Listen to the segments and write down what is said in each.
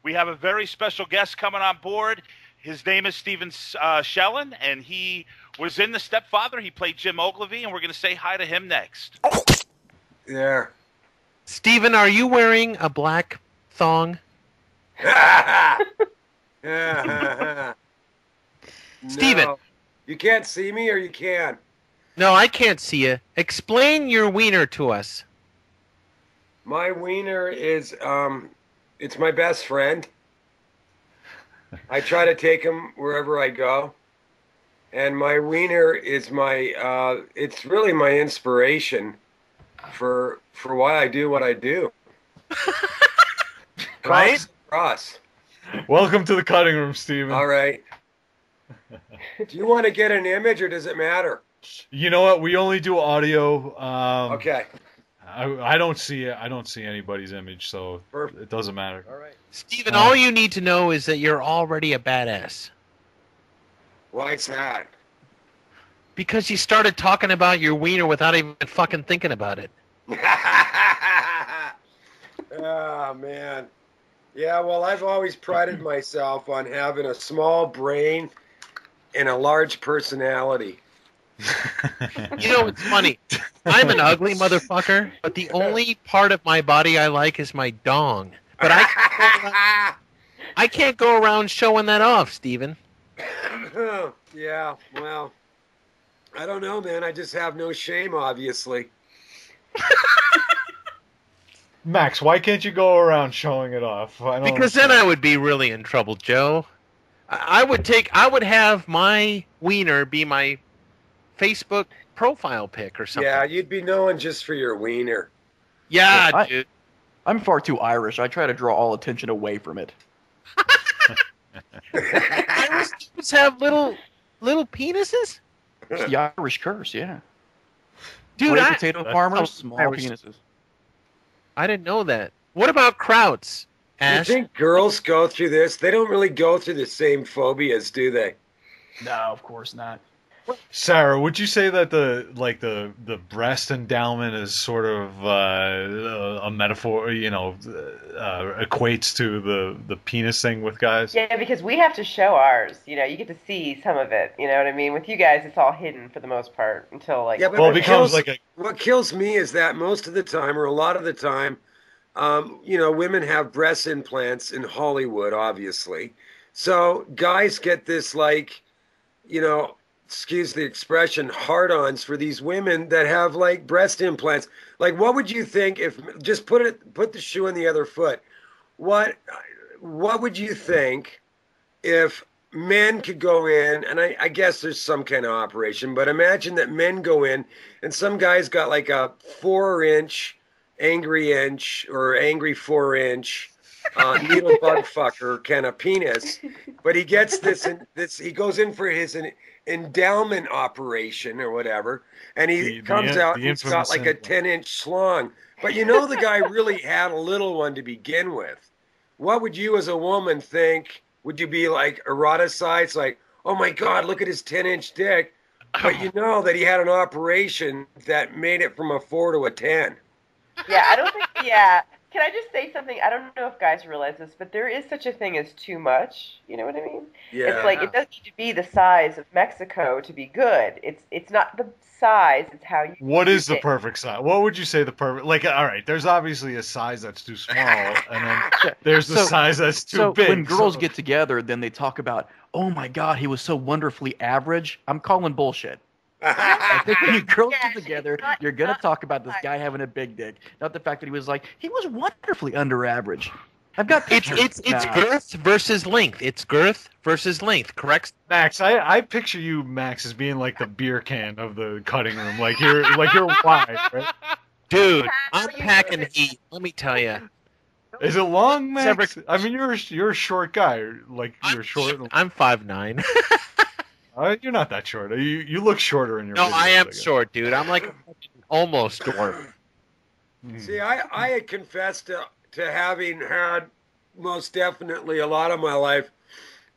We have a very special guest coming on board. His name is Steven Shellen, and he was in The Stepfather. He played Jim Ogilvy, and we're going to say hi to him next. There. Steven, are you wearing a black thong? Steven. No. You can't see me, or you can? No, I can't see you. Explain your wiener to us. My wiener is, it's my best friend. I try to take him wherever I go. And my wiener is my, it's really my inspiration for why I do what I do. Right? Cross. Welcome to the cutting room, Steven. All right. Do you want to get an image, or does it matter? You know what? We only do audio. Okay. I don't see it. I don't see anybody's image, so Perfect. it doesn't matter. All right. Steven, all you need to know is that you're already a badass. Why is that? Because you started talking about your wiener without even fucking thinking about it. Oh, man. Yeah, well, I've always prided myself on having a small brain and a large personality. You know, it's funny. I'm an ugly motherfucker, but the only part of my body I like is my dong. But I can't go around showing that off, Steven. Yeah, well, I don't know, man. I just have no shame, obviously. Max, why can't you go around showing it off? Because then I would be really in trouble, Joe. I would have my wiener be my Facebook profile pic or something. Yeah, you'd be known just for your wiener. Yeah, dude. I'm far too Irish. I try to draw all attention away from it. Irish dudes have little penises? It's the Irish curse, yeah. Dude, Great potato farmers, small penises. I didn't know that. What about Krauts, Ash? You think girls go through this? They don't really go through the same phobias, do they? No, of course not. Sarah, would you say that the breast endowment is sort of a metaphor? Equates to the penis thing with guys? Yeah, because we have to show ours. You know, you get to see some of it. You know what I mean? With you guys, it's all hidden for the most part until like. Yeah, but what kills me is that most of the time, or a lot of the time, women have breast implants in Hollywood, obviously. So guys get this excuse the expression, hard-ons for these women that have breast implants. Like, what would you think if just put the shoe on the other foot? What would you think if men could go in, and I guess there's some kind of operation, but imagine that men go in and some guy's got like a 4-inch angry inch or angry 4-inch needle bug fucker kind of penis, but he gets he goes in for his endowment operation or whatever, and he comes out and he's got like a 10-inch schlong, but the guy really had a little one to begin with. What would you as a woman think? Would you be like eroticized, like, oh my god, look at his 10-inch dick, but you know that he had an operation that made it from a 4 to a 10? Yeah, I don't think. Yeah, can I just say something? I don't know if guys realize this, but there is such a thing as too much. You know what I mean? Yeah. It's like it doesn't need to be the size of Mexico to be good. It's not the size; it's how you. What is the perfect size? What would you say the perfect? Like, all right, there's obviously a size that's too small, and then there's the size that's too big. So when girls get together, then they talk about, oh my god, he was so wonderfully average. I'm calling bullshit. I think when you girls get together, you're going to talk about this guy having a big dick, not the fact that he was wonderfully under average. I've got it's girth versus length. It's girth versus length, correct? Max, I picture you, Max, as being like the beer can of the cutting room. Like you're wide, right? Dude, I'm packing heat. Let me tell you. Is it long, Max? I mean, you're a short guy. Like you're short. I'm 5'9". You're not that short. You look shorter in your. No, videos, I am short, dude. I'm like almost dwarf. See, I had confessed to having had most definitely a lot of my life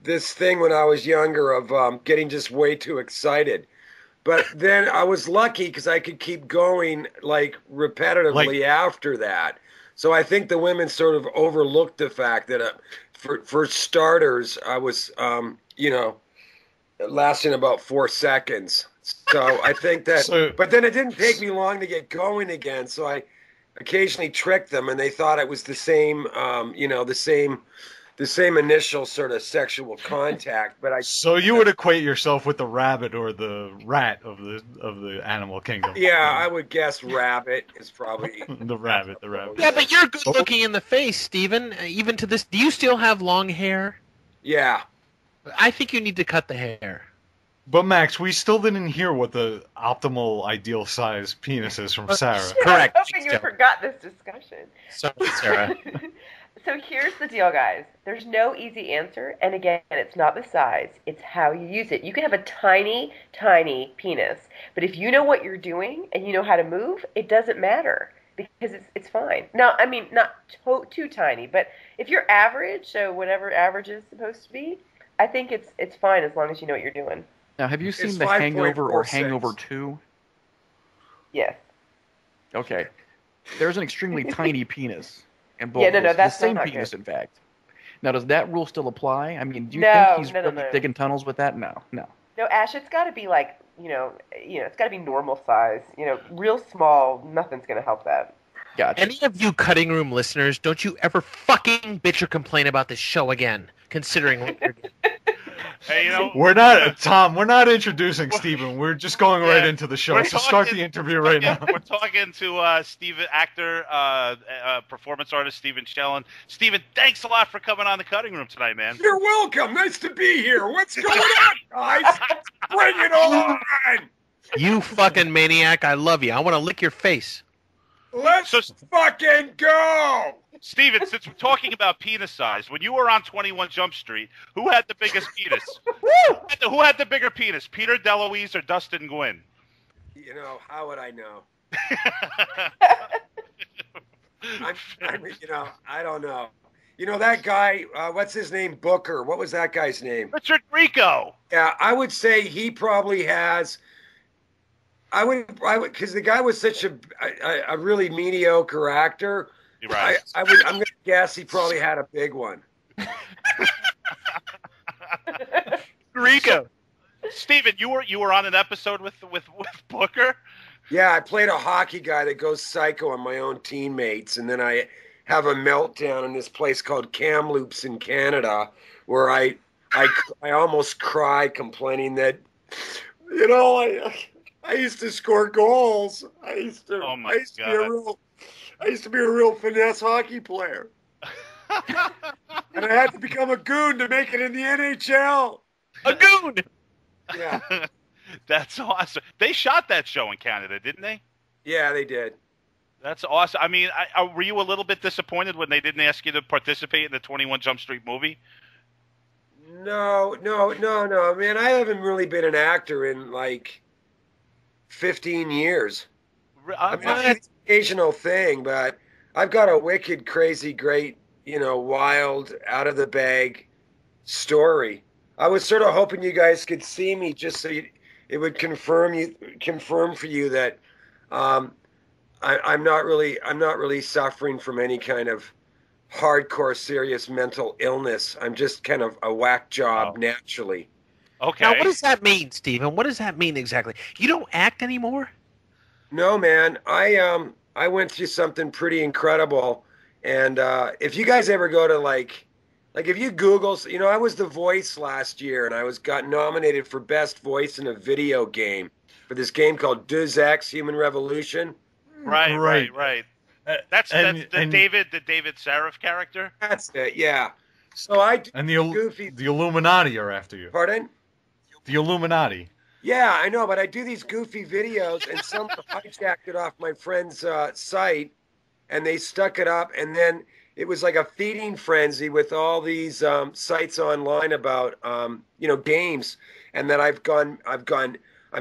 this thing when I was younger of getting just way too excited. But then I was lucky because I could keep going repetitively after that. So I think the women sort of overlooked the fact that for starters, I was, lasting about 4 seconds. So I think that, but then it didn't take me long to get going again. So I occasionally tricked them, and they thought it was the same, the same initial sort of sexual contact. But So you would equate yourself with the rabbit or the rat of the animal kingdom? Yeah, I would guess rabbit is probably the rabbit. Yeah, but you're good looking in the face, Steven. Even to this, do you still have long hair? Yeah. I think you need to cut the hair. But Max, we still didn't hear what the optimal ideal size penis is from Sarah. Correct. I was hoping you forgot this discussion. Sorry, Sarah. So here's the deal, guys. There's no easy answer, and again, it's not the size, it's how you use it. You can have a tiny, tiny penis, but if you know what you're doing and you know how to move, it doesn't matter because it's fine. Now, I mean, not too tiny, but if you're average, so whatever average is supposed to be, I think it's fine as long as you know what you're doing. Now, have you seen It's The Hangover or 5.46. Hangover 2? Yes. Okay. There's an extremely tiny penis. And both Yeah, no, those. that's the same not penis, good. in fact. Now, does that rule still apply? I mean, do you No, think he's no, really no. digging tunnels with that? No. No, Ash, it's got to be like, it's got to be normal size. Real small, nothing's going to help that. Gotcha. Any of you cutting room listeners, don't you ever fucking bitch or complain about this show again, considering what you're doing. Hey, We're not, Tom. We're not introducing Steven. We're just going right into the show. So start the interview right now. We're talking to Steven, actor, performance artist Steven Shellen. Steven, thanks a lot for coming on the cutting room tonight, man. You're welcome. Nice to be here. What's going on, guys? Bring it on. You fucking maniac, I love you. I want to lick your face. Let's fucking go. Steven, since we're talking about penis size, when you were on 21 Jump Street, who had the biggest penis? Who had the bigger penis, Peter DeLuise or Dustin Gwynn? How would I know? I don't know. That guy, what's his name? Booker. What was that guy's name? Richard Grieco. Yeah, I would say he probably has. I would, because the guy was such a really mediocre actor. Right. I'm going to guess he probably had a big one. Rico. Steven, you were on an episode with Booker? Yeah, I played a hockey guy that goes psycho on my own teammates, and then I have a meltdown in this place called Kamloops in Canada, where I almost cry, complaining that, I used to score goals. I used to be a real finesse hockey player. And I had to become a goon to make it in the NHL. A goon! Yeah. That's awesome. They shot that show in Canada, didn't they? Yeah, they did. That's awesome. I mean, were you a little bit disappointed when they didn't ask you to participate in the 21 Jump Street movie? No. Man, I haven't really been an actor in like 15 years. I mean, it's an occasional thing, but I've got a wicked, crazy, great, wild, out of the bag story. I was sort of hoping you guys could see me just so it would confirm for you that I'm not really suffering from any kind of hardcore, serious mental illness. I'm just kind of a whack job naturally. Okay. Now, what does that mean, Steven? What does that mean exactly? You don't act anymore? No, man. I went through something pretty incredible, and if you guys ever go to like if you Google, I was the voice last year, and I got nominated for best voice in a video game for this game called Deus Ex: Human Revolution. Right. That's the David Sarif character. That's it. Yeah. So I do And goofy. the Illuminati are after you. Pardon? The Illuminati. Yeah, I know, but I do these goofy videos, and someone hijacked it off my friend's site, and they stuck it up, and then it was like a feeding frenzy with all these sites online about games, and that I'm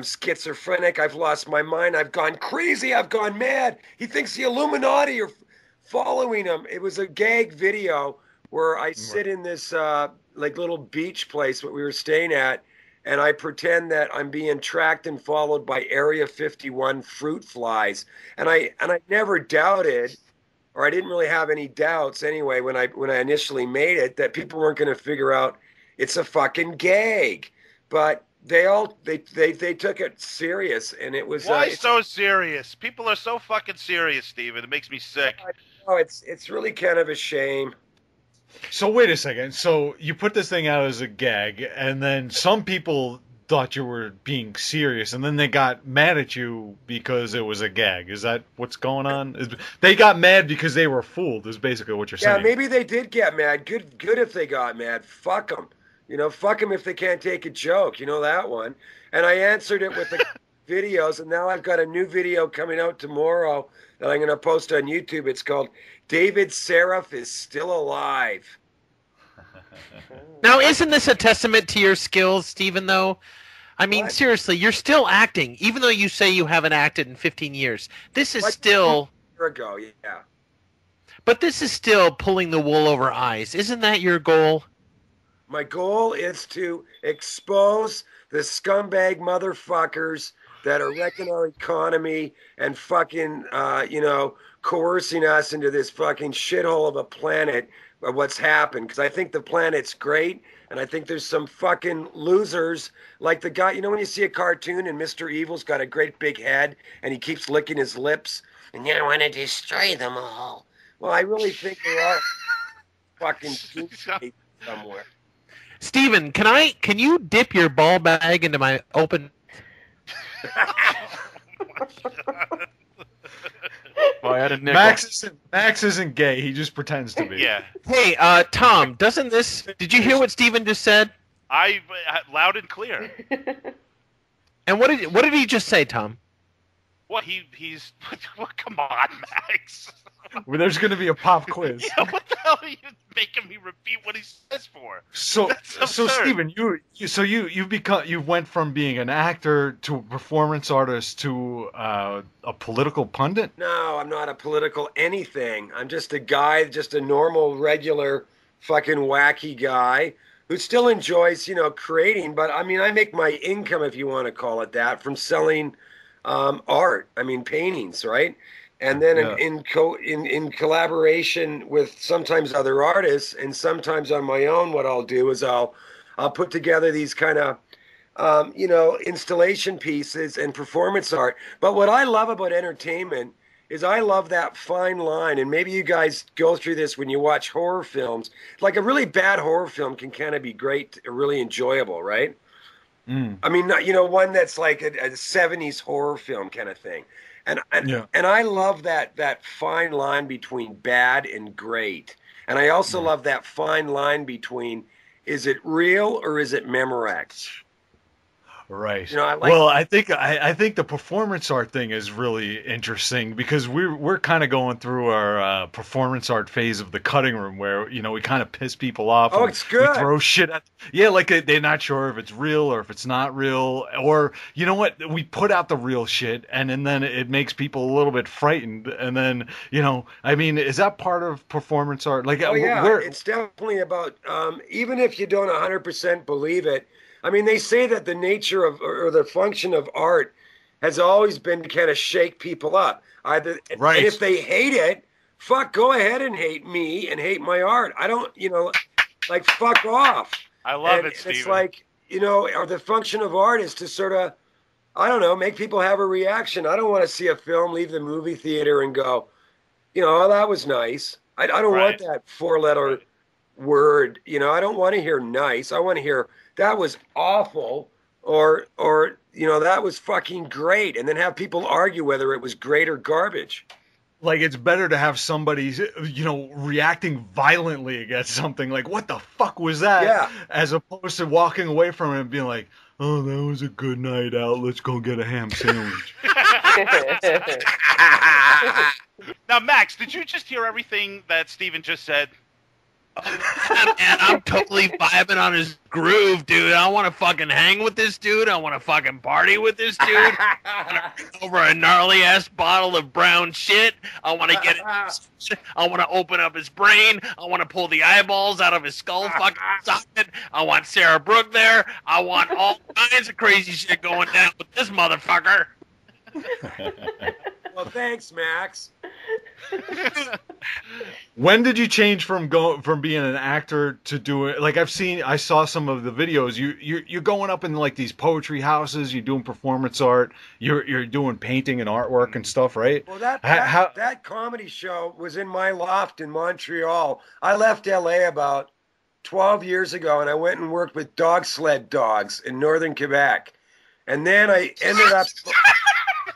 schizophrenic, I've lost my mind, I've gone crazy, I've gone mad. He thinks the Illuminati are following him. It was a gag video where I sit in this little beach place that we were staying at, and I pretend that I'm being tracked and followed by Area 51 fruit flies. And I never doubted or I didn't really have any doubts anyway when I initially made it that people weren't going to figure out it's a fucking gag. But they took it serious, and it was Why so serious? People are so fucking serious, Steven. It makes me sick. Oh, it's really kind of a shame. So wait a second. So you put this thing out as a gag, and then some people thought you were being serious, and then they got mad at you because it was a gag. Is that what's going on? They got mad because they were fooled. Is basically what you're saying. Yeah, maybe they did get mad. Good if they got mad. Fuck them. Fuck them if they can't take a joke. You know that one. And I answered it with the videos, and now I've got a new video coming out tomorrow that I'm going to post on YouTube. It's called David Seraph is Still Alive. Now, isn't this a testament to your skills, Stephen, though? I mean, seriously, you're still acting, even though you say you haven't acted in 15 years. This is still... A year ago, yeah. But this is still pulling the wool over eyes. Isn't that your goal? My goal is to expose the scumbag motherfuckers that are wrecking our economy and fucking, coercing us into this fucking shithole of a planet of what's happened. Because I think the planet's great, and I think there's some fucking losers like the guy, when you see a cartoon and Mr. Evil's got a great big head and he keeps licking his lips and you want to destroy them all. Well, I really think there are fucking somewhere. Steven, can you dip your ball bag into my open... Well, I had a nickel. Max isn't gay. He just pretends to be. Yeah. Hey, Tom, doesn't this... Did you hear what Steven just said? Loud and clear. And what did he just say, Tom? What he's come on, Max. Well, there's going to be a pop quiz. Yeah, what the hell are you making me repeat what he says for? So Steven, you went from being an actor to a performance artist to a political pundit? No, I'm not a political anything. I'm just a guy, just a normal, regular, fucking wacky guy who still enjoys, creating. But I mean, I make my income, if you want to call it that, from selling art. I mean, paintings, right? And then in collaboration with sometimes other artists and sometimes on my own, what I'll do is I'll put together these kind of installation pieces and performance art. But what I love about entertainment is I love that fine line, and maybe you guys go through this when you watch horror films. Like a really bad horror film can kind of be great, really enjoyable, right? Mm. I mean, one that's like a 70s horror film kind of thing. And I love that fine line between bad and great. And I also love that fine line between, is it real or is it Memorex? Right. I think the performance art thing is really interesting because we're kind of going through our performance art phase of the cutting room where we kind of piss people off. Oh, it's good. We throw shit at like they're not sure if it's real or if it's not real, or you know what, we put out the real shit and then it makes people a little bit frightened, and then I mean, is that part of performance art? Like, it's definitely about even if you don't 100% believe it. I mean, they say that the nature of or the function of art has always been to kind of shake people up. Right. And if they hate it, go ahead and hate me and hate my art. I don't, like, fuck off. I love it, Steven. It's like, or the function of art is to sort of, I don't know, make people have a reaction. I don't want to see a film, leave the movie theater and go, oh, that was nice. I don't want that four-letter word. I don't want to hear nice. I want to hear, that was awful, or that was fucking great, and then have people argue whether it was great or garbage. Like, it's better to have somebody, reacting violently against something, like, what the fuck was that? Yeah. As opposed to walking away from it and being like, oh, that was a good night out, let's go get a ham sandwich. Now, Max, did you just hear everything that Steven just said? Man, I'm totally vibing on his groove, dude. I want to fucking hang with this dude. I want to fucking party with this dude. I want to over a gnarly ass bottle of brown shit. I want to get it. I want to open up his brain. I want to pull the eyeballs out of his skull fucking socket. I want Sarah Brooke there. I want all kinds of crazy shit going down with this motherfucker. Well, thanks, Max. When did you change from being an actor to doing, like, I saw some of the videos. You're going up in like these poetry houses. You're doing performance art. You're doing painting and artwork and stuff, right? Well, How, that comedy show was in my loft in Montreal. I left LA about 12 years ago, and I went and worked with dog sled dogs in northern Quebec. And then I ended up,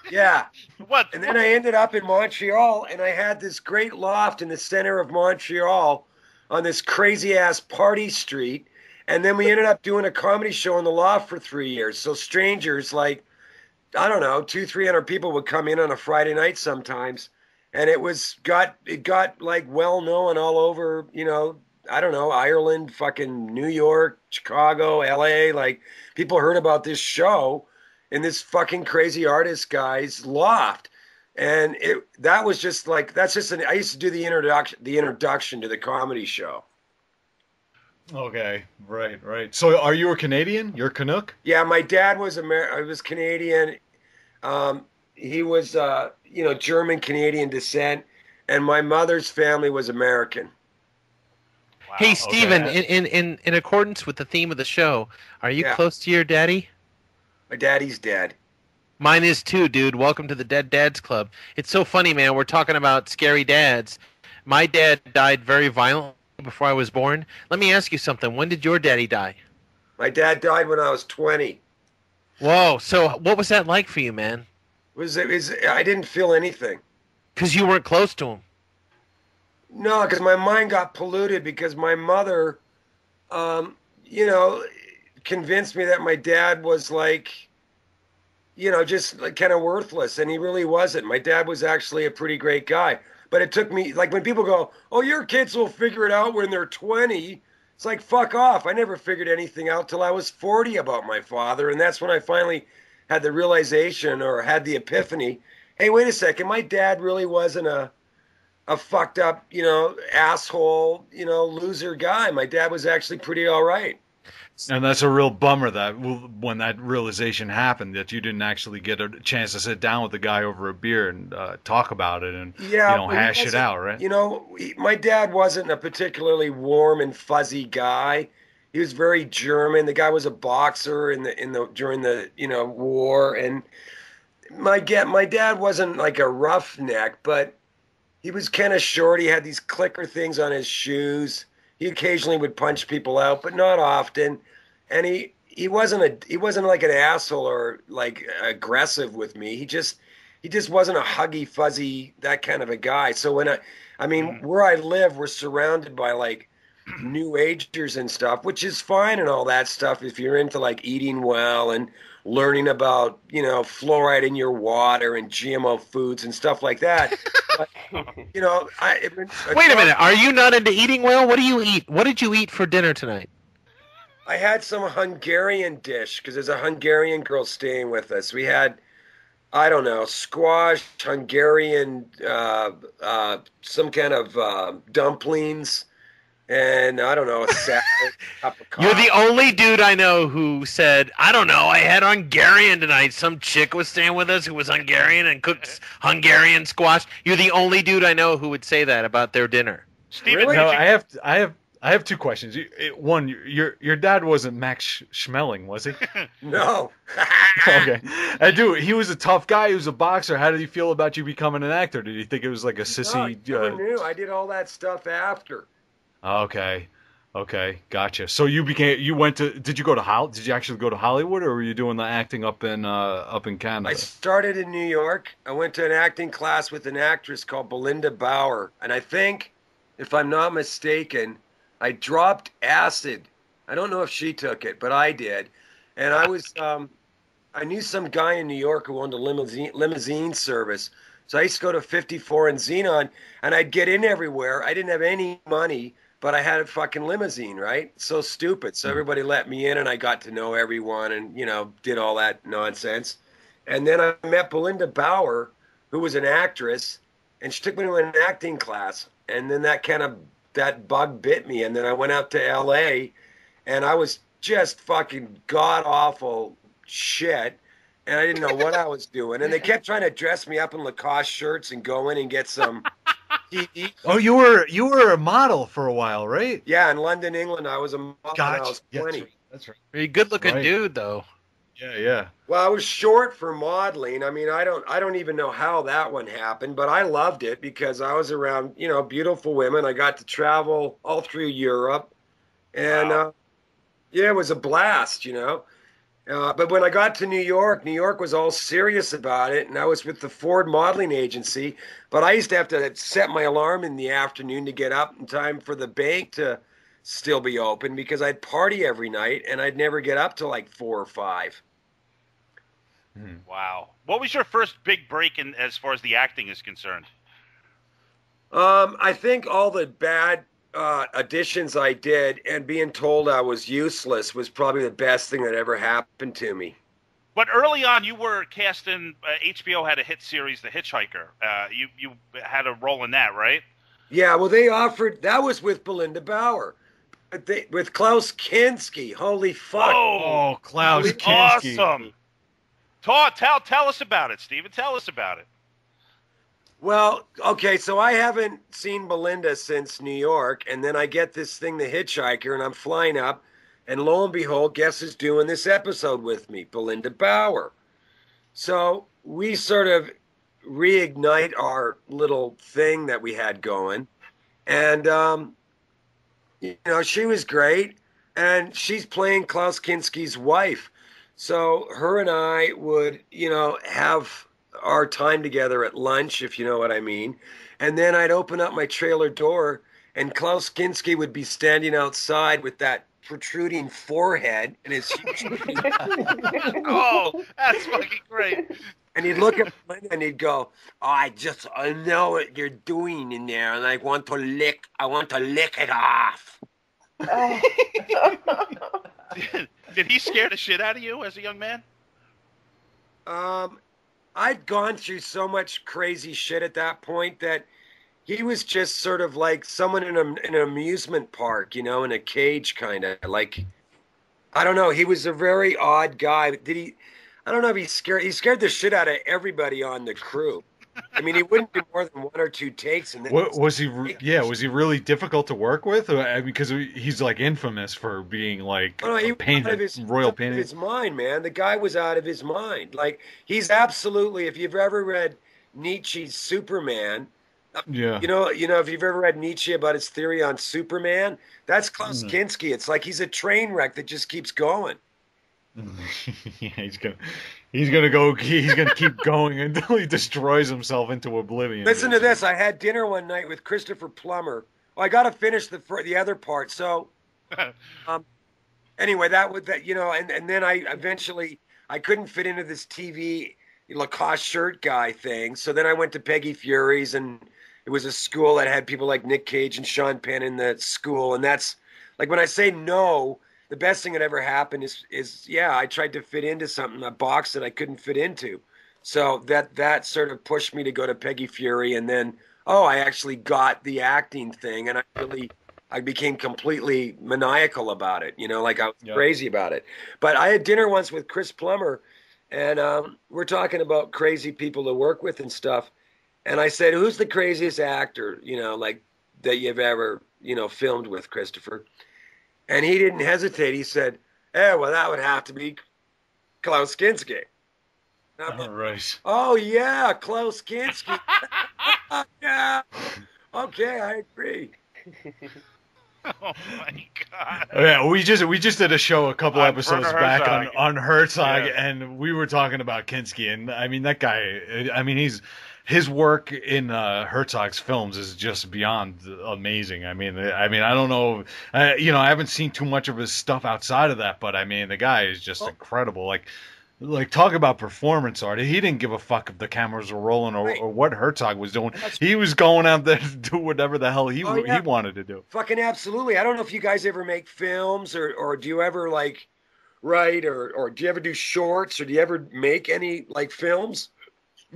yeah. What? And then I ended up in Montreal, and I had this great loft in the center of Montreal on this crazy ass party street. And then we ended up doing a comedy show in the loft for 3 years. So strangers, like, I don't know, 300 people would come in on a Friday night sometimes. And it got like well known all over, I don't know, Ireland, fucking New York, Chicago, LA. Like, people heard about this show in this fucking crazy artist guy's loft. And that was just like, I used to do the introduction to the comedy show. okay, right. So are you a Canadian? You're a Canuck? Yeah, my dad was was Canadian. He was German Canadian descent, and my mother's family was American. Wow, Hey, Steven, okay. in accordance with the theme of the show, are you Yeah. close to your daddy? My daddy's dead. Mine is too, dude. Welcome to the Dead Dads Club. It's so funny, man. We're talking about scary dads. My dad died very violently before I was born. Let me ask you something. When did your daddy die? My dad died when I was 20. Whoa. So what was that like for you, man? I didn't feel anything. Because you weren't close to him. No, because my mind got polluted because my mother, convinced me that my dad was like, just like kind of worthless, and he really wasn't. My dad was actually a pretty great guy. But it took me, like, when people go, "Oh, your kids will figure it out when they're 20," it's like, fuck off. I never figured anything out till I was 40 about my father, and that's when I finally had the realization or had the epiphany. Hey, wait a second, my dad really wasn't a fucked up, asshole, loser guy. My dad was actually pretty all right. And that's a real bummer that when that realization happened, that you didn't actually get a chance to sit down with the guy over a beer and talk about it and Yeah, but he hash it wasn't- out, right? My dad wasn't a particularly warm and fuzzy guy. He was very German. The guy was a boxer during the war, and my dad wasn't like a roughneck, but he was kind of short. He had these clicker things on his shoes. He occasionally would punch people out, but not often. And he wasn't like an asshole or like aggressive with me. He just wasn't a huggy fuzzy, that kind of a guy. So where I live, we're surrounded by like new agers and stuff, which is fine and all that stuff if you're into like eating well and learning about fluoride in your water and GMO foods and stuff like that. But, Wait a minute. Are you not into eating well? What do you eat? What did you eat for dinner tonight? I had some Hungarian dish because there's a Hungarian girl staying with us. We had, I don't know, squash, Hungarian, some kind of dumplings, and I don't know, a salad, cup of coffee. You're the only dude I know who said, I don't know, I had Hungarian tonight. Some chick was staying with us who was Hungarian and cooked Hungarian squash. You're the only dude I know who would say that about their dinner. Steven, Really? No, I have two questions. One, your dad wasn't Max Schmeling, was he? No. Okay. Dude, he was a tough guy. He was a boxer. How did he feel about you becoming an actor? Did he think it was like a No, sissy? I never knew. I did all that stuff after. Okay, gotcha. So did you actually go to Hollywood, or were you doing the acting up in Canada? I started in New York. I went to an acting class with an actress called Belinda Bauer. And I think, if I'm not mistaken, I dropped acid. I don't know if she took it, but I did. And I knew some guy in New York who owned a limousine service. So I used to go to 54 and Xenon, and I'd get in everywhere. I didn't have any money, but I had a fucking limousine, right? So stupid. So everybody let me in, and I got to know everyone and, did all that nonsense. And then I met Belinda Bauer, who was an actress, and she took me to an acting class. And then that bug bit me. And then I went out to LA, and I was just fucking god-awful shit. and I didn't know what I was doing. And they kept trying to dress me up in Lacoste shirts and go in and get some TV. Oh, you were a model for a while, right? Yeah, in London, England, I was a model when I was Yeah, 20. that's right. You're a good-looking Right. dude, though. Yeah. Well, I was short for modeling. I mean, I don't even know how that one happened, but I loved it because I was around, beautiful women. I got to travel all through Europe, and Wow. yeah, it was a blast. But when I got to New York was all serious about it, and I was with the Ford Modeling Agency. But I used to have to set my alarm in the afternoon to get up in time for the bank to still be open because I'd party every night, and I'd never get up till like 4 or 5. Wow. What was your first big break in as far as the acting is concerned? I think all the bad auditions I did and being told I was useless was probably the best thing that ever happened to me. But early on, you were cast in HBO had a hit series, The Hitchhiker. You had a role in that, right? Yeah, well, they offered that was with Belinda Bauer, but with Klaus Kinski. Holy fuck! Whoa. Oh, Klaus Kinski. Awesome. Tell us about it, Steven. Tell us about it. Well, okay, so I haven't seen Belinda since New York, and then I get this thing, The Hitchhiker, and I'm flying up, and lo and behold, guess who's doing this episode with me? Belinda Bauer. So we sort of reignite our little thing that we had going, and she was great, and she's playing Klaus Kinski's wife. So her and I would, have our time together at lunch, if you know what I mean. And then I'd open up my trailer door, and Klaus Kinski would be standing outside with that protruding forehead and his huge Oh, that's fucking great. and he'd look at Belinda and he'd go, "Oh, I know what you're doing in there, and I want to lick it off." Did he scare the shit out of you as a young man? I'd gone through so much crazy shit at that point that he was just sort of like someone in an amusement park, in a cage kind of. Like, I don't know. He was a very odd guy. I don't know if he scared the shit out of everybody on the crew. I mean, he wouldn't do more than 1 or 2 takes. And then Was he really difficult to work with? Because he's like infamous for being like Oh, no, he a pain, royal pain. out of his mind, man. The guy was out of his mind. Like, he's absolutely. If you've ever read Nietzsche's Superman, Yeah. if you've ever read Nietzsche about his theory on Superman, that's Klaus Kinski. It's like he's a train wreck that just keeps going. Yeah, he's gonna keep going until he destroys himself into oblivion. Listen to this. I had dinner one night with Christopher Plummer. Well, I got to finish the other part. So, anyway, and then I couldn't fit into this TV Lacoste shirt guy thing. So then I went to Peggy Fury's, and it was a school that had people like Nick Cage and Sean Penn in the school. And that's like, when I say no, the best thing that ever happened is I tried to fit into something, a box that I couldn't fit into. So that sort of pushed me to go to Peggy Fury, and then I actually got the acting thing, and I became completely maniacal about it. Like I was crazy about it. But I had dinner once with Chris Plummer, and we're talking about crazy people to work with and stuff. And I said, "Who's the craziest actor, like that you've ever, filmed with, Christopher?" And he didn't hesitate. He said, well, that would have to be Klaus Kinski. All right. Oh, yeah, Klaus Kinski. Yeah. Okay, I agree. Oh my god. Yeah, we just did a show a couple On episodes Werner back Herzog. on Herzog, Yeah. and we were talking about Kinski, and I mean that guy. I mean his work in Herzog's films is just beyond amazing. I mean I don't know, I haven't seen too much of his stuff outside of that, but I mean the guy is just incredible. Like talk about performance art. He didn't give a fuck if the cameras were rolling or what Herzog was doing. He was going out there to do whatever the hell he wanted to do. Fucking absolutely. I don't know if you guys ever make films or do you ever write or do you ever do shorts or do you ever make any films?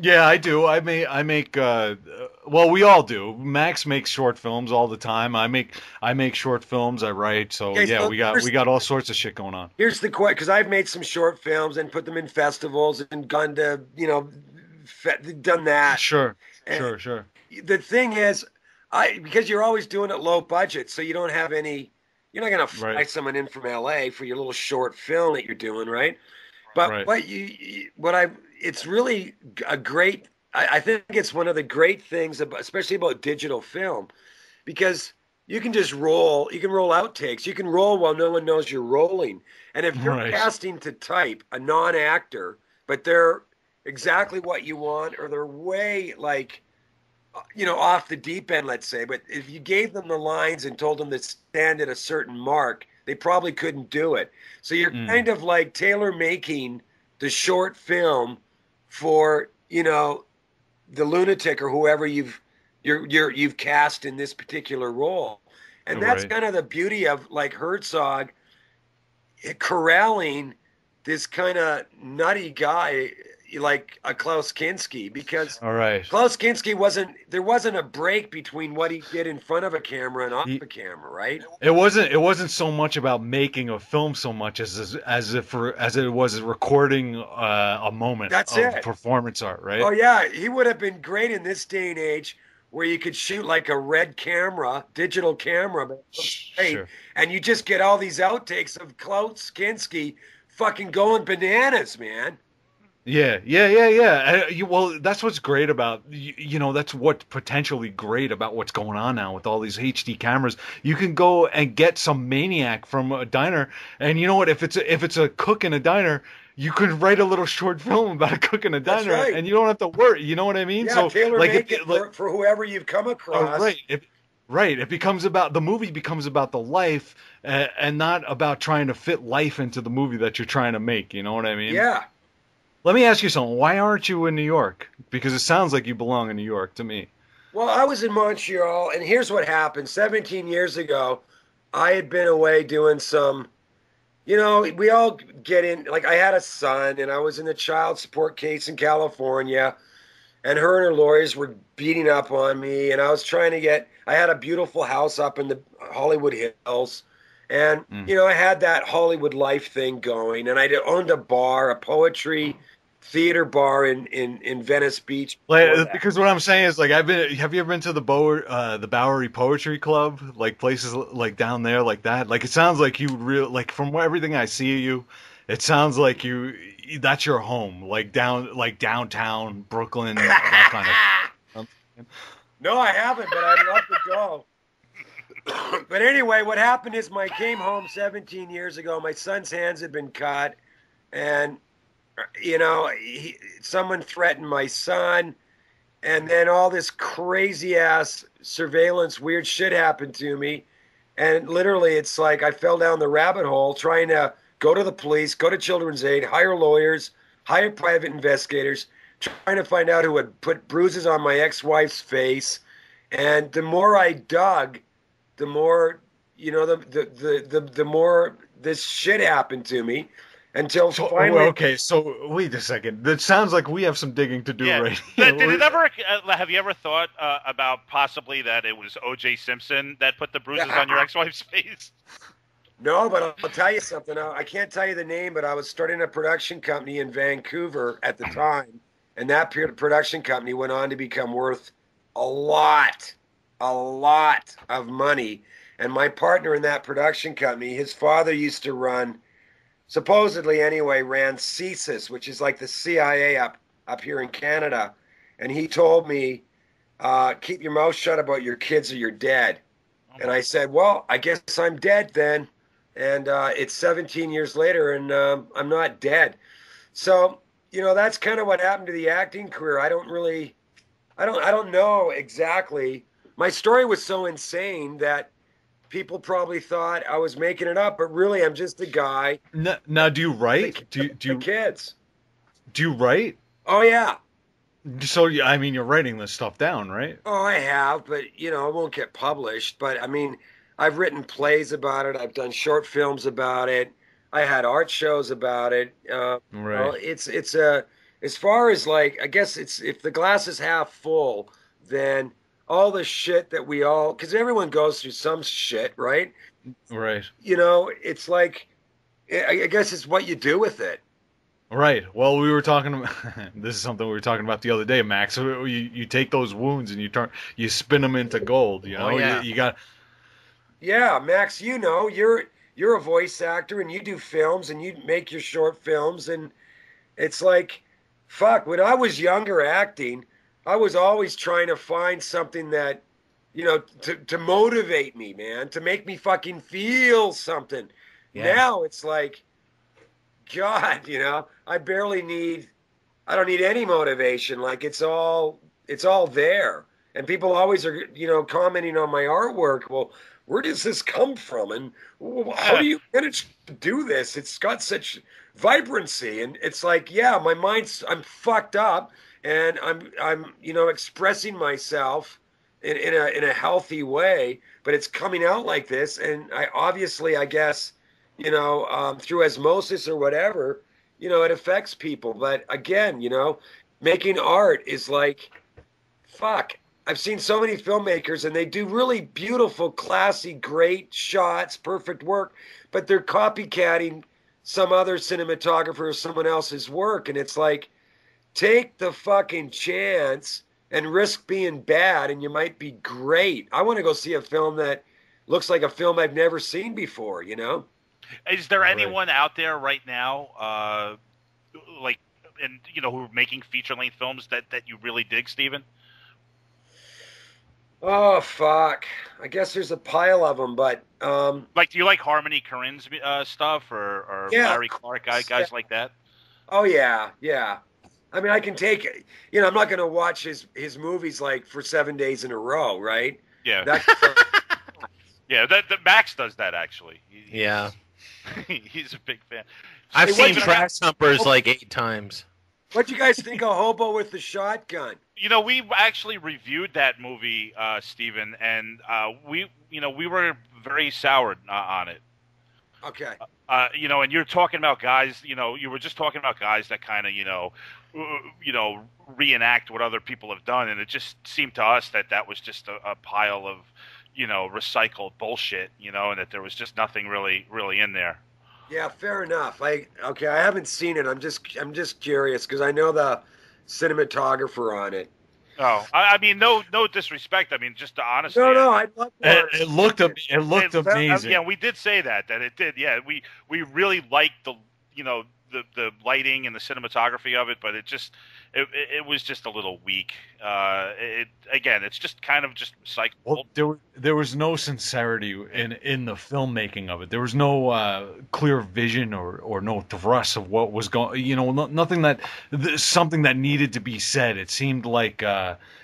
Yeah, I do. I make well, we all do. Max makes short films all the time. I make short films, I write. So Okay, yeah, so we got all sorts of shit going on. here's the question, because I've made some short films and put them in festivals and gone to, done that. Sure. And Sure, sure. the thing is, because you're always doing it low budget, so you don't have any. You're not gonna fly Right. someone in from LA for your little short film that you're doing, right? But Right. it's really a great. I think it's one of the great things, especially about digital film, because you can just roll. You can roll outtakes. You can roll while no one knows you're rolling. And if you're Right. casting to type a non-actor, but they're exactly what you want, or they're way like off the deep end, let's say. But if you gave them the lines and told them to stand at a certain mark, they probably couldn't do it. So you're Mm. kind of like tailor making the short film for, the lunatic or whoever you've cast in this particular role. And that's Right. kind of the beauty of like Herzog corralling this kind of nutty guy like a Klaus Kinski, because All right. Klaus Kinski wasn't a break between what he did in front of a camera and off He, a camera, right? it wasn't so much about making a film so much as it was recording a moment That's of it. performance art, right? Oh yeah, he would have been great in this day and age where you could shoot like a red camera, digital camera, but it looks great, Sure. and you just get all these outtakes of Klaus Kinski fucking going bananas, man. Yeah. Well, that's what's great about that's what's potentially great about what's going on now with all these HD cameras. You can go and get some maniac from a diner, and you know what? If it's a cook in a diner, you can write a little short film about a cook in a That's diner, right. and you don't have to worry. You know what I mean? Yeah, So tailor like make if it for whoever you've come across. right. Right. It becomes about the movie becomes about the life and not about trying to fit life into the movie that you're trying to make. You know what I mean? Yeah. Let me ask you something. Why aren't you in New York? Because it sounds like you belong in New York to me. Well, I was in Montreal, and here's what happened. 17 years ago, I had been away doing some, we all get in, like I had a son, and I was in a child support case in California, and her and her lawyers were beating up on me, and I had a beautiful house up in the Hollywood Hills, and, Mm. I had that Hollywood life thing going, and I owned a bar, a poetry theater bar in Venice Beach before Like, that. because what I'm saying is, like, have you ever been to the Bowery Poetry Club? Like places like down there, like that. Like it sounds like like from everything I see of you, it sounds like that's your home, like downtown Brooklyn, that kind of. No, I haven't, but I'd love to go. But anyway, what happened is I came home 17 years ago. My son's hands had been cut, and someone threatened my son, and then all this crazy ass surveillance, weird shit happened to me, and literally, it's like I fell down the rabbit hole trying to go to the police, go to Children's Aid, hire lawyers, hire private investigators, trying to find out who had put bruises on my ex-wife's face. And the more I dug, the more the more this shit happened to me, until So finally. okay, so wait a second. That sounds like we have some digging to do Yeah. right here. Did it ever? Have you ever thought about possibly that it was O.J. Simpson that put the bruises on your ex-wife's face? No, but I'll tell you something. I can't tell you the name, but I was starting a production company in Vancouver at the time, and that production company went on to become worth a lot of money. And my partner in that production company, his father used to run, supposedly anyway, ran CSIS, which is like the CIA up here in Canada. And he told me, keep your mouth shut about your kids or you're dead. And I said, well, I guess I'm dead then. And it's 17 years later, and I'm not dead. So, that's kind of what happened to the acting career. I don't know exactly. My story was so insane that people probably thought I was making it up, but really I'm just a guy. Now, do you write? Do Kids? do you write? Oh yeah. So I mean, you're writing this stuff down, right? Oh, I have, but it won't get published. But I mean, I've written plays about it. I've done short films about it. I had art shows about it. Right. as far as like, I guess it's if the glass is half full, then all the shit that we all, because everyone goes through some shit, right? Right. You know, it's like, I guess it's what you do with it. Right. Well, we were talking about this is something we were talking about the other day, Max. So you take those wounds and you spin them into gold. You know, yeah. you got. Yeah, Max, you know, you're a voice actor and you do films and you make your short films and it's like, fuck, when I was younger acting, I was always trying to find something that, you know, to motivate me, man, to make me fucking feel something. Yeah. Now it's like, God, you know, I don't need any motivation. Like it's all there. And people always are, you know, commenting on my artwork. Well, where does this come from? And how do you manage to do this? It's got such vibrancy. And it's like, yeah, I'm fucked up and you know, expressing myself in a healthy way, but it's coming out like this. And I obviously, I guess, you know, through osmosis or whatever, you know, it affects people. But again, you know, making art is like, fuck. I've seen so many filmmakers and they do really beautiful, classy, great shots, perfect work, but they're copycatting some other cinematographer or someone else's work. And it's like, take the fucking chance and risk being bad and you might be great. I want to go see a film that looks like a film I've never seen before, you know? Is there anyone out there right now, like, and you know, who are making feature-length films that you really dig, Steven? Oh, fuck. I guess there's a pile of them, but like, do you like Harmony Korine's stuff or yeah, Larry Clark guys like that? oh yeah, yeah. I mean, I can take, you know, I'm not going to watch his movies like for 7 days in a row, right? Yeah. That, Yeah, that Max does that actually. Yeah. He's a big fan. I've Hey, seen what'd you- Trash Humpers like 8 times. What'd you guys think of Hobo with the Shotgun? You know, we actually reviewed that movie, Steven, and we were very soured on it. Okay. You know, and you're talking about guys. You know, you were just talking about guys that kind of, reenact what other people have done, and it just seemed to us that was just a pile of, you know, recycled bullshit. You know, and that there was just nothing really in there. Yeah, fair enough. I haven't seen it. I'm just curious because I know the cinematographer on it. Oh, I mean, no disrespect. I mean, just to honestly. No, I'd love to. It looked amazing. Yeah, we did say that it did. Yeah, we really liked the, you know, the lighting and the cinematography of it, but it was just a little weak. It's just kind of just recycled. Well, there was no sincerity in the filmmaking of it. There was no clear vision or no thrust of what was going. You know, nothing something that needed to be said. It seemed like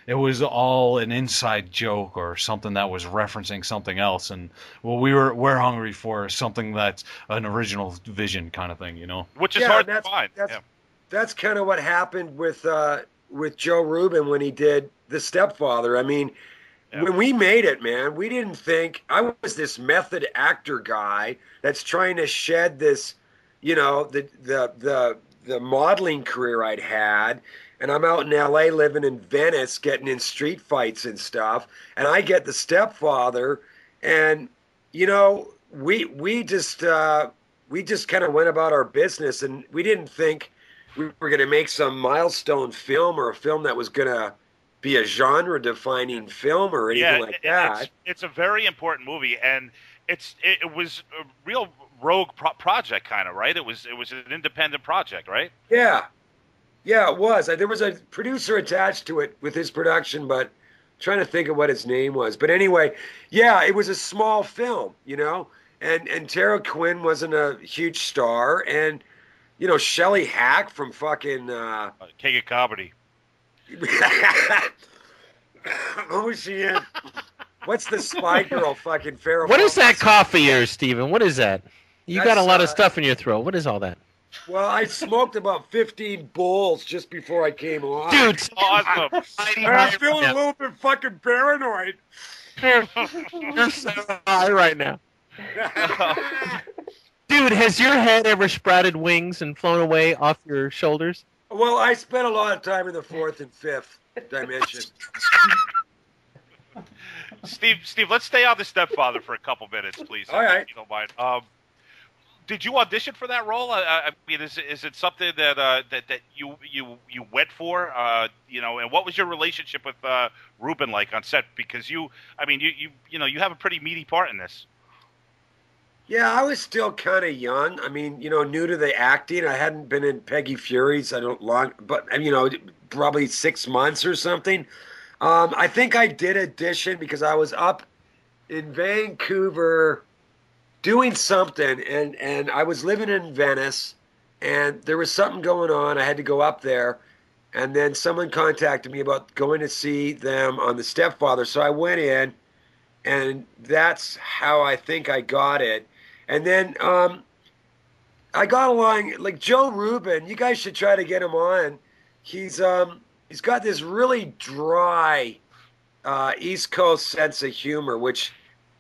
it was all an inside joke or something that was referencing something else. And well, we're hungry for something that's an original vision kind of thing. You know, which is hard to find. That's kind of what happened with Joe Rubin when he did The Stepfather. I mean, when we made it, man, we didn't think I was this method actor guy that's trying to shed this, you know, the modeling career I'd had, and I'm out in LA living in Venice getting in street fights and stuff, and I get The Stepfather, and you know, we just kind of went about our business, and we didn't think we were going to make some milestone film or a film that was going to be a genre-defining film or anything like that. It's a very important movie, and it was a real rogue project, kind of, right? It was an independent project, right? Yeah, it was. There was a producer attached to it with his production, but I'm trying to think of what his name was. But anyway, yeah, it was a small film, you know, and Tara Quinn wasn't a huge star, and you know, Shelley Hack from fucking Kega Comedy. Who was she in? What's the Spy Girl fucking Farrah? What is that cough of yours, Steven? What is that? You got a lot of stuff in your throat. What is all that? Well, I smoked about 15 bowls just before I came on. Dude, awesome. I'm feeling a little bit fucking paranoid. You're so high right now. Dude, has your head ever sprouted wings and flown away off your shoulders? Well, I spent a lot of time in the fourth and fifth dimension. Steve, let's stay on the stepfather for a couple minutes, please. All right. If you don't mind. Did you audition for that role? I mean, is it something that that you went for? And what was your relationship with Ruben like on set? Because you have a pretty meaty part in this. Yeah, I was still kind of young. I mean, new to the acting. I hadn't been in Peggy Fury's. But probably 6 months or something. I think I did audition because I was up in Vancouver doing something, and I was living in Venice, and there was something going on. I had to go up there, and then someone contacted me about going to see them on The Stepfather. So I went in, and that's how I think I got it. And then I got along like Joe Rubin. You guys should try to get him on. He's got this really dry East Coast sense of humor, which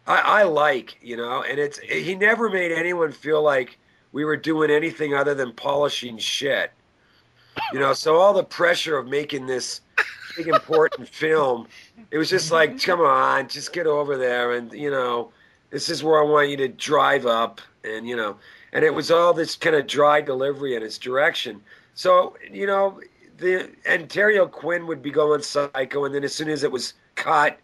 I like, and he never made anyone feel like we were doing anything other than polishing shit. So all the pressure of making this big important film, it was just like, come on, just get over there, and this is where I want you to drive up, and and it was all this kind of dry delivery in its direction. So the Ontario Quinn would be going psycho, and then as soon as it was cut,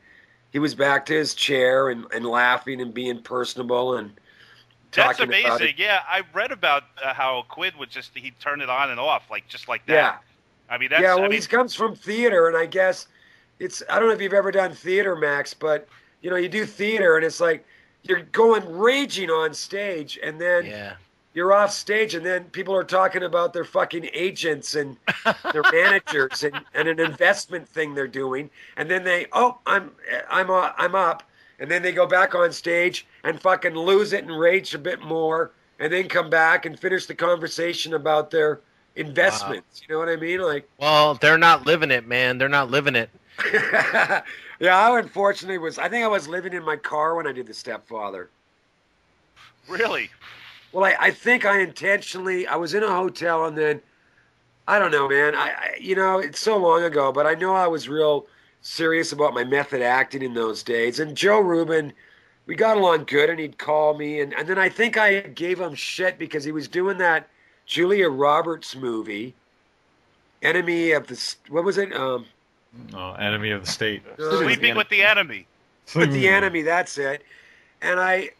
he was back to his chair and laughing and being personable and that's talking amazing. about it. Yeah, I read about how Quinn would he'd turn it on and off just like that. Yeah. I mean, he comes from theater, and I guess I don't know if you've ever done theater, Max, but you do theater, and it's like you're going raging on stage, and then you're off stage, and then people are talking about their fucking agents and their managers and an investment thing they're doing, and then I'm up, and then they go back on stage and fucking lose it and rage a bit more, and then come back and finish the conversation about their investments. Wow. You know what I mean? Like, well, they're not living it, man. They're not living it. Yeah, I unfortunately I think I was living in my car when I did The Stepfather. Really? Well, I think I was in a hotel, and then, I don't know, man. It's so long ago, but I know I was real serious about my method acting in those days. And Joe Rubin, we got along good, and he'd call me. And then I think I gave him shit because he was doing that Julia Roberts movie, Enemy of the, what was it? Enemy of the State. Sleeping with the Enemy. With the Enemy, that's it. And I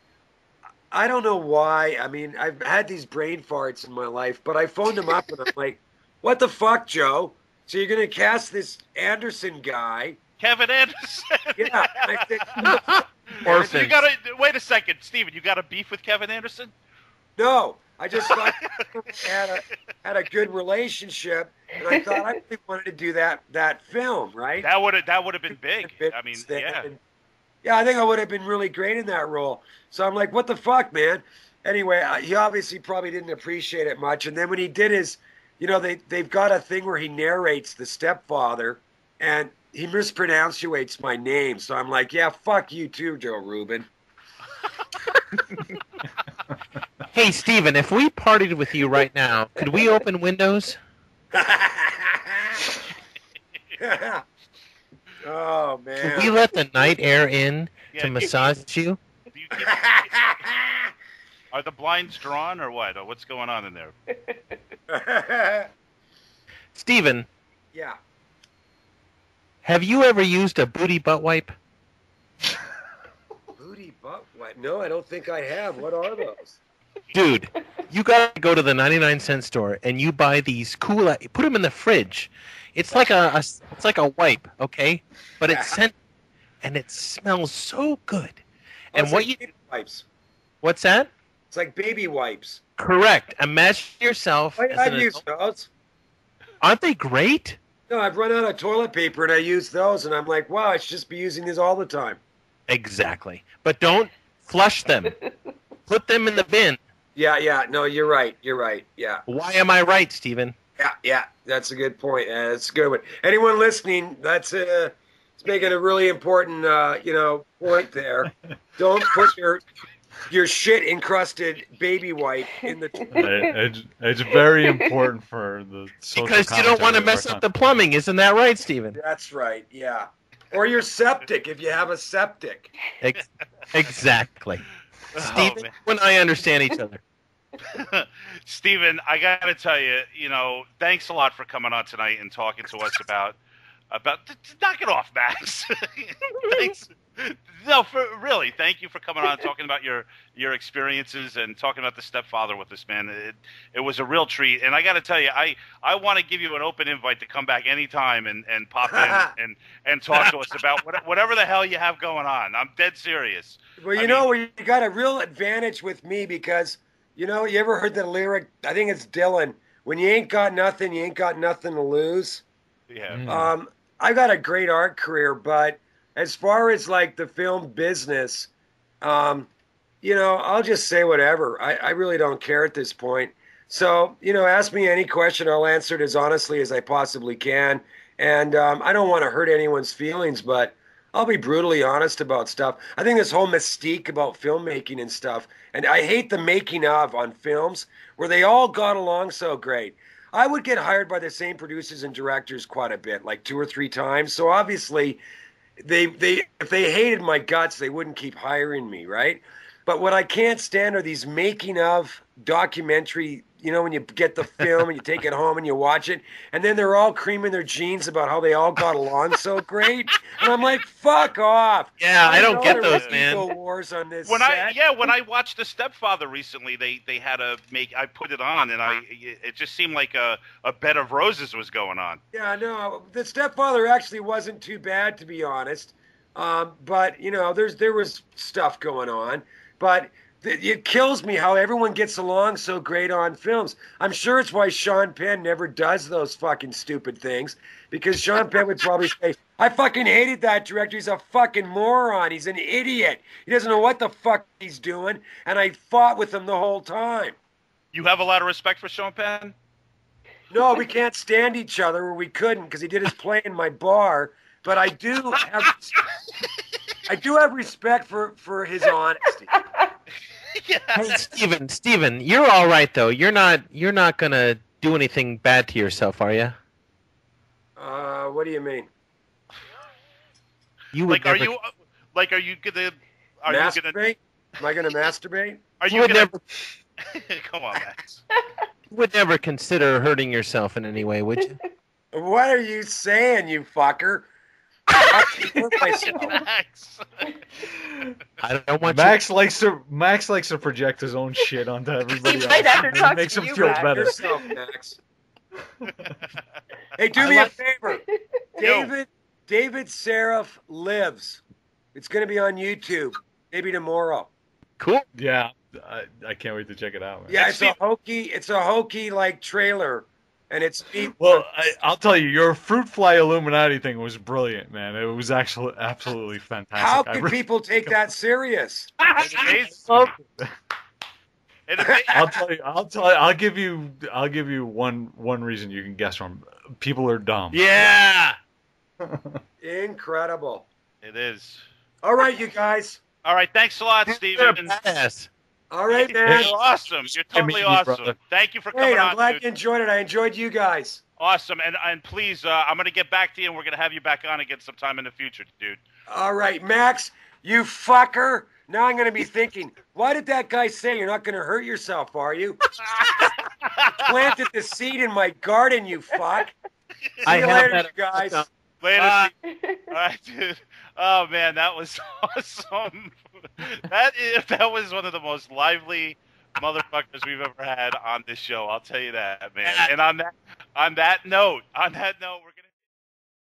don't know why. I mean, I've had these brain farts in my life, but I phoned him up and I'm like, what the fuck, Joe? So you're going to cast this Anderson guy? Kevin Anderson? Yeah. I think, you gotta, wait a second, Steven, you got a beef with Kevin Anderson? No. I just thought had a good relationship, and I thought I really wanted to do that film, right? That would have been big. I mean, yeah. Yeah, I think I would have been really great in that role. So I'm like, what the fuck, man? Anyway, he obviously probably didn't appreciate it much. And then when he did his, they've got a thing where he narrates The Stepfather, and he mispronunciates my name. So I'm like, yeah, fuck you too, Joe Rubin. Hey, Steven, if we partied with you right now, could we open windows? Oh, man. Could we let the night air in to massage you? Are the blinds drawn or what? Or what's going on in there? Steven. Yeah. Have you ever used a booty butt wipe? Booty butt wipe? No, I don't think I have. What are those? Dude, you gotta go to the 99-cent store and you buy these cool. Put them in the fridge. It's like it's like a wipe, okay? But it's scent, and it smells so good. And what you wipes? What's that? It's like baby wipes. Correct. Imagine yourself. I've used those. Aren't they great? No, I've run out of toilet paper and I use those, and I'm like, wow, I should just be using these all the time. Exactly. But don't flush them. Put them in the bin. Yeah. No, you're right. Yeah. Why am I right, Steven? Yeah. That's a good point. That's a good one. Anyone listening, it's making a really important, point there. Don't put your your shit encrusted baby wipe in the. It's very important for the social Because you don't want to commentary of mess our up the plumbing, isn't that right, Stephen? That's right. Yeah. Or your septic if you have a septic. Exactly. Oh, Stephen, man. you and I understand each other. Steven, I got to tell you, thanks a lot for coming on tonight and talking to us about knock it off, Max. Thanks. No, really, thank you for coming on and talking about your experiences and talking about the stepfather with us, man. It was a real treat, and I got to tell you, I want to give you an open invite to come back anytime and pop in and talk to us about whatever the hell you have going on. I'm dead serious. Well, you got a real advantage with me because, you ever heard the lyric? I think it's Dylan. When you ain't got nothing, you ain't got nothing to lose. Yeah. I got a great art career, but as far as like the film business, I'll just say whatever. I really don't care at this point. So, ask me any question. I'll answer it as honestly as I possibly can. And I don't want to hurt anyone's feelings, but I'll be brutally honest about stuff. I think this whole mystique about filmmaking and stuff, and I hate the making of on films where they all got along so great. I would get hired by the same producers and directors quite a bit, like 2 or 3 times. So obviously, they if they hated my guts, they wouldn't keep hiring me, right? But what I can't stand are these making of documentary, when you get the film and you take it home and you watch it, and then they're all creaming their jeans about how they all got along so great. And I'm like, fuck off. Yeah, I don't get there those, was man. ego wars on this When set. I watched The Stepfather recently, they had I put it on, and it just seemed like a bed of roses was going on. Yeah, no, the stepfather actually wasn't too bad, to be honest. But there was stuff going on. But it kills me how everyone gets along so great on films. I'm sure it's why Sean Penn never does those fucking stupid things, because Sean Penn would probably say, "I fucking hated that director. He's a fucking moron. He's an idiot. He doesn't know what the fuck he's doing." And I fought with him the whole time. You have a lot of respect for Sean Penn? No, we can't stand each other, or we couldn't, because he did his play in my bar. But I do have respect for his honesty. Yes. Hey, Steven, you're all right though. You're not gonna do anything bad to yourself, are you? What do you mean? You would Are never, you gonna Masturbate? Am I gonna masturbate? are you you would gonna never, come on, Max? you would never consider hurting yourself in any way, would you? What are you saying, you fucker? I hurt myself. Max. I don't want Max likes to project his own shit onto everybody else. might have to and talk it makes to him you, feel Max. better. Yourself, Max. Hey, do me a favor. David Seraph Lives. It's going to be on YouTube. Maybe tomorrow. Cool. Yeah, I can't wait to check it out, man. Yeah, it's a hokey like trailer, and it's Well, I'll tell you, your fruit fly Illuminati thing was brilliant, man. It was actually absolutely fantastic. How can people take that serious? I'll tell you. I'll give you one reason you can guess from. People are dumb. Yeah. Incredible. It is. All right, you guys. All right, thanks a lot, Steven. Yes. All right, man. You're awesome. You're totally meet you, awesome. brother. Thank you for coming Hey, I'm on, glad dude. you enjoyed it. I enjoyed you guys. Awesome, and please, I'm gonna get back to you, and we're gonna have you back on again sometime in the future, dude. All right, Max, you fucker. Now I'm going to be thinking, why did that guy say you're not going to hurt yourself, are you? Planted the seed in my garden, you fuck. See you later, you guys. Later, Steve. All right, dude. Oh man, that was awesome. That was one of the most lively motherfuckers we've ever had on this show. I'll tell you that, man. And on that note, we're